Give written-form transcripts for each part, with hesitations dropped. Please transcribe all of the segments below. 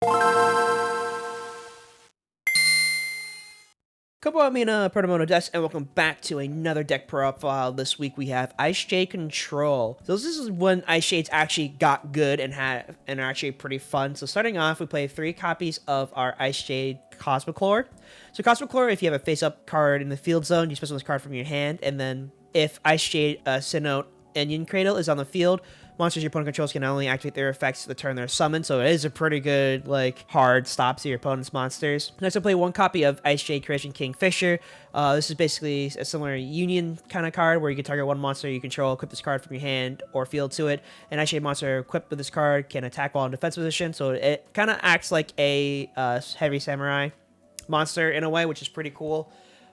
Kabamina Proto-moto Desk, and welcome back to another deck profile. This week we have Icejade Control. So this is when Icejades actually got good and are actually pretty fun. So starting off, we play 3 copies of our Icejade Cosmoclore. So Cosmoclore, if you have a face-up card in the field zone, you special this card from your hand, and then if Icejade Sinnoh Onion Cradle is on the field, monsters your opponent controls can not only activate their effects the turn they're summoned, so it is a pretty good, hard stop to your opponent's monsters. Next, I'll play 1 copy of Icejade Creation Kingfisher. This is basically a similar Union kind of card where you can target 1 monster you control, equip this card from your hand or field to it. An Icejade monster equipped with this card can attack while in defense position, so it kind of acts like a heavy samurai monster in a way, which is pretty cool.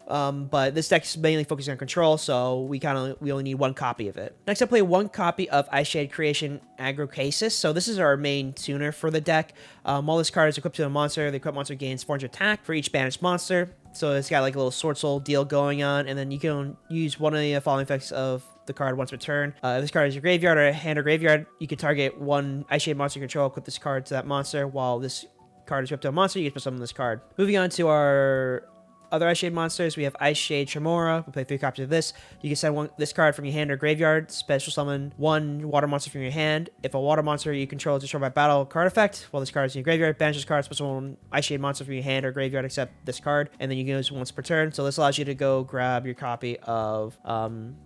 But this deck is mainly focusing on control, so we only need 1 copy of it. Next, I play 1 copy of Icejade Creation Agrocasis. So this is our main tuner for the deck. While this card is equipped to a monster, the equipped monster gains 400 attack for each banished monster. So it's got like a little Sword Soul deal going on, and then you can use one of the following effects of the card once per turn. If this card is your graveyard or hand or graveyard, you can target 1 Icejade monster you control, equip this card to that monster. While this card is equipped to a monster, you can summon this card. Moving on to our other Icejade monsters, we have Icejade Tremora. We play 3 copies of this. You can send this card from your hand or graveyard, special summon 1 water monster from your hand. If a water monster you control is destroyed by battle card effect, while this card is in your graveyard, banish this card, special summon Icejade monster from your hand or graveyard except this card, and then you can use it once per turn. So this allows you to go grab your copy of,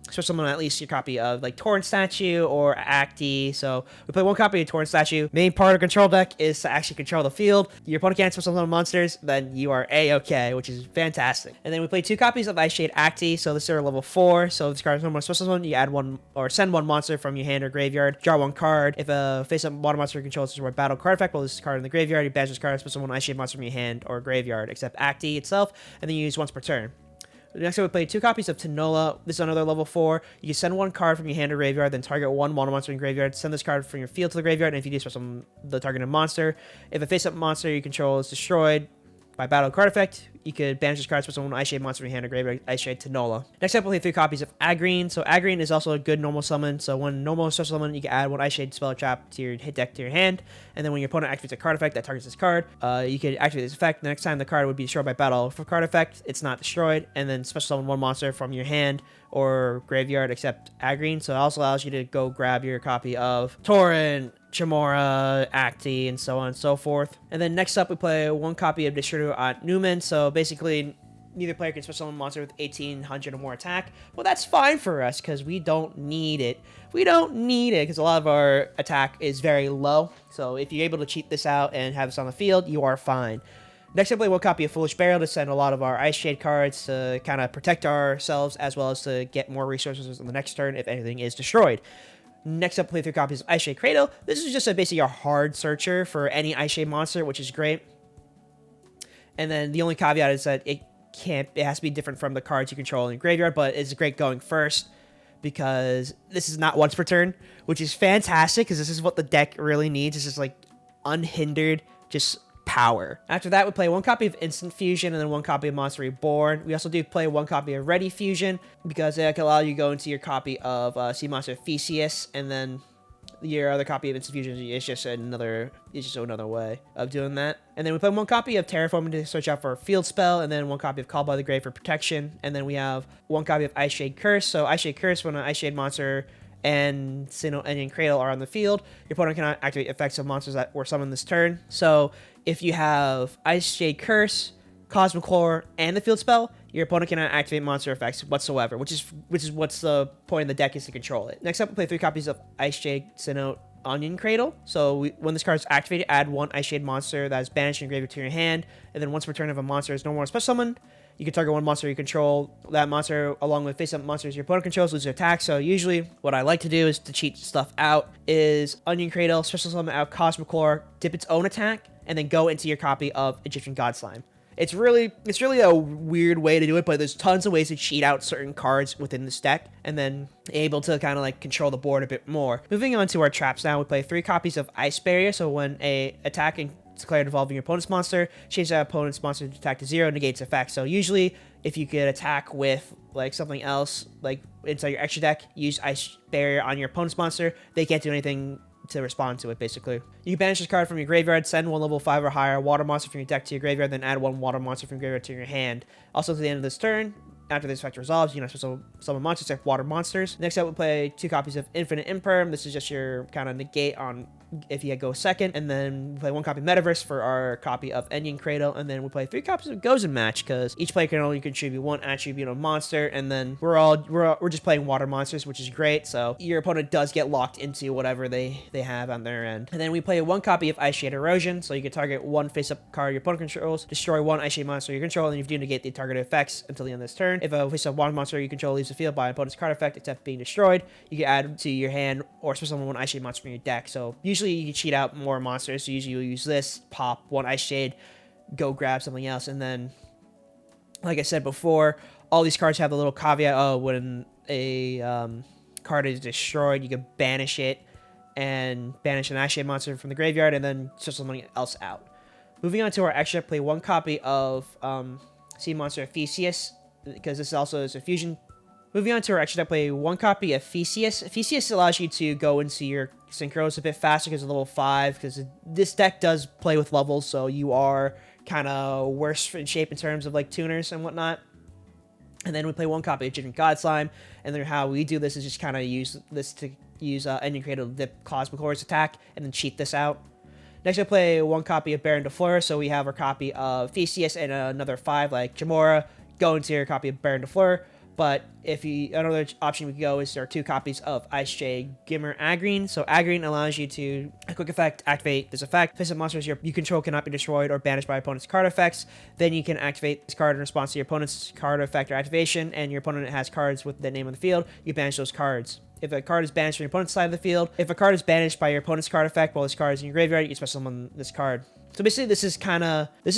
special summon at least your copy of like Torrent Statue or Acti. So we play 1 copy of Torrent Statue. Main part of control deck is to actually control the field. Your opponent can't special summon monsters, then you are A-okay, which is fantastic. And then we play 2 copies of Icejade Acti. So this is our level 4. So if this card is no more special summon, you add 1 or send 1 monster from your hand or graveyard. Draw 1 card. If a face-up water monster controls is destroyed battle card effect, well, this card in the graveyard, you banish this card, special 1 Icejade monster from your hand or graveyard, except Acti itself, and then you use once per turn. Next, we play 2 copies of Tanola. This is another level 4. You can send 1 card from your hand or graveyard, then target 1 water monster in graveyard. Send this card from your field to the graveyard, and if you do, special the targeted monster. If a face-up monster you control is destroyed by battle card effect, you could banish this card, special 1 Icejade monster from your hand or graveyard, Icejade Tanola. Next up, we'll play 3 copies of Agreen. So Agreen is also a good normal summon. So when normal special summon, you can add 1 Icejade spell trap to your hit deck to your hand, and then when your opponent activates a card effect that targets this card, you could activate this effect. The next time the card would be destroyed by battle for card effect, it's not destroyed, and then special summon 1 monster from your hand or graveyard except Agreen. So it also allows you to go grab your copy of Torrent, Tremora, Acti, and so on and so forth. And then next up, we play 1 copy of Distributor at Newman. So basically, neither player can special summon a monster with 1800 or more attack. Well, that's fine for us because we don't need it. We don't need it because a lot of our attack is very low. So if you're able to cheat this out and have this on the field, you are fine. Next, I play 1 copy of Foolish Burial to send a lot of our Icejade cards to kind of protect ourselves as well as to get more resources on the next turn if anything is destroyed. Next up, play 3 copies of Icejade Cradle. This is just basically a hard searcher for any Icejade monster, which is great. And then the only caveat is that it has to be different from the cards you control in your graveyard, but it's great going first because this is not once per turn, which is fantastic because this is what the deck really needs. It's just like unhindered, just power. After that, we play 1 copy of Instant Fusion and then 1 copy of Monster Reborn. We also do play 1 copy of Ready Fusion because it can allow you to go into your copy of Sea Monster Theseus, and then your other copy of Instant Fusion is just another way of doing that. And then we play 1 copy of Terraforming to search out for a field spell, and then 1 copy of Call by the Grave for protection. And then we have 1 copy of Icejade Curse. So Icejade Curse, when an Icejade monster and Sinnoh Onion Cradle are on the field, your opponent cannot activate effects of monsters that were summoned this turn. So if you have Icejade Curse, Cosmoclore, and the field spell, your opponent cannot activate monster effects whatsoever, which is what's the point of the deck, is to control it. Next up, we play 3 copies of Icejade Sinnoh Onion Cradle. So when this card is activated, add 1 Icejade monster that is banished and engraved to your hand, and then once per turn if a monster is no more special summoned, you can target 1 monster you control. That monster, along with face-up monsters your opponent controls, lose their attack. So usually what I like to do is to cheat stuff out is Onion Cradle, special summon out Cosmoclore, dip its own attack, and then go into your copy of Egyptian God Slime. It's really a weird way to do it, but there's tons of ways to cheat out certain cards within this deck and then able to kind of like control the board a bit more. Moving on to our traps now, we play 3 copies of Ice Barrier. So when a attack declared involving your opponent's monster, change that opponent's monster to attack to 0, negates effect. So usually if you could attack with like something else like inside your extra deck, use Ice Barrier on your opponent's monster, they can't do anything to respond to it, basically. You can banish this card from your graveyard, send one level 5 or higher water monster from your deck to your graveyard, then add one water monster from your graveyard to your hand. Also, to the end of this turn, after this effect resolves, you can also summon monsters like water monsters. Next up, we'll play 2 copies of Infinite Imperm. This is just your kind of negate on if you go second, and then we play 1 copy of Metaverse for our copy of Enion Cradle, and then we'll play 3 copies of Gozen Match, because each player can only contribute 1 attribute of monster, and then we're just playing water monsters, which is great, so your opponent does get locked into whatever they have on their end. And then we play 1 copy of Icejade Erosion, so you can target 1 face-up card your opponent controls, destroy 1 Icejade monster you control, and you do negate the targeted effects until the end of this turn. If a face-up water monster you control leaves the field by an opponent's card effect except being destroyed, you can add to your hand or special summon 1 Icejade monster from your deck. So usually you can cheat out more monsters, so usually you'll use this, pop 1 Icejade, go grab something else, and then, like I said before, all these cards have a little caveat. Oh, when a card is destroyed, you can banish it and banish an Icejade monster from the graveyard, and then just something else out. Moving on to our extra, play 1 copy of Sea Monster Theseus, because this also is a fusion. Moving on to our extra deck, play 1 copy of Theseus. Theseus allows you to go into your synchros a bit faster because of level 5, because this deck does play with levels, so you are kind of worse in shape in terms of like tuners and whatnot. And then we play 1 copy of Jigging God Slime, and then how we do this is just kind of use this to use Enion Cradle to dip Cosmic Horror's attack, and then cheat this out. Next, I play 1 copy of Baron de Fleur, so we have our copy of Theseus and another 5 like Jamora. Go into your copy of Baron de Fleur. But if you, another option we could go is there are 2 copies of Icejade Gimmer Agreen. So Agreen allows you to, a quick effect, activate this effect. Face-up monsters you control cannot be destroyed or banished by opponent's card effects. Then you can activate this card in response to your opponent's card effect or activation, and your opponent has cards with the name of the field, you banish those cards. If a card is banished from your opponent's side of the field, if a card is banished by your opponent's card effect while this card is in your graveyard, you can special summon this card. So basically, this is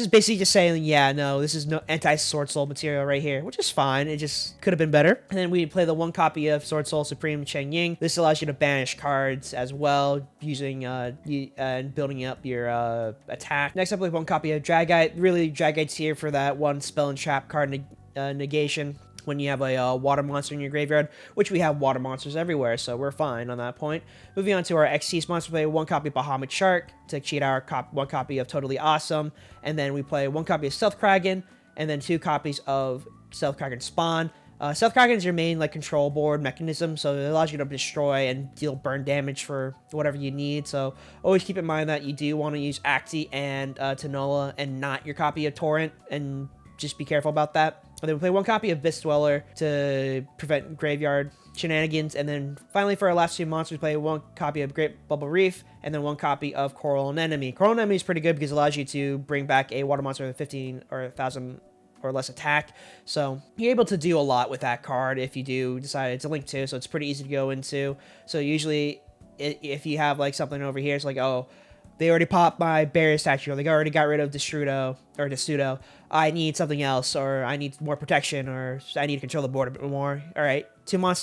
basically just saying, yeah, no, this is no anti-Sword Soul material right here, which is fine. It just could have been better. And then we play the 1 copy of Sword Soul Supreme Cheng Ying. This allows you to banish cards as well, using and building up your attack. Next up, we have 1 copy of Dragite. Really, Dragite's here for that 1 spell and trap card negation when you have a water monster in your graveyard, which we have water monsters everywhere, so we're fine on that point. Moving on to our XC's monster, play 1 copy of Bahamut Shark to cheat our 1 copy of Totally Awesome, and then we play 1 copy of Stealth Kraken, and then 2 copies of Stealth Kraken Spawn. Stealth Kraken is your main like control board mechanism, so it allows you to destroy and deal burn damage for whatever you need. So always keep in mind that you do want to use Acti and Tanola and not your copy of Torrent, and just be careful about that. And then we play 1 copy of Abyss Dweller to prevent graveyard shenanigans. And then finally, for our last 2 monsters, play 1 copy of Great Bubble Reef, and then 1 copy of Coral Anemone. Coral Anemone is pretty good because it allows you to bring back a water monster with 15 or 1,000 or less attack. So you're able to do a lot with that card if you do decide it's a link to, so it's pretty easy to go into. So usually, if you have like something over here, it's like, oh, they already popped my barrier statue, or they already got rid of Destrudo. I need something else, or I need more protection, or I need to control the board a bit more. All right,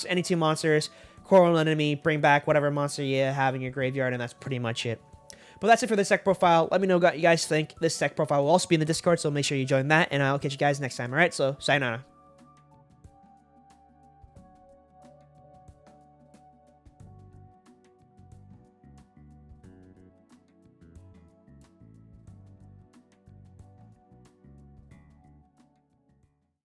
any 2 monsters, Coral Enemy, bring back whatever monster you have in your graveyard, and that's pretty much it. But that's it for this deck profile. Let me know what you guys think. This deck profile will also be in the Discord, so make sure you join that, and I'll catch you guys next time. All right, so sayonara.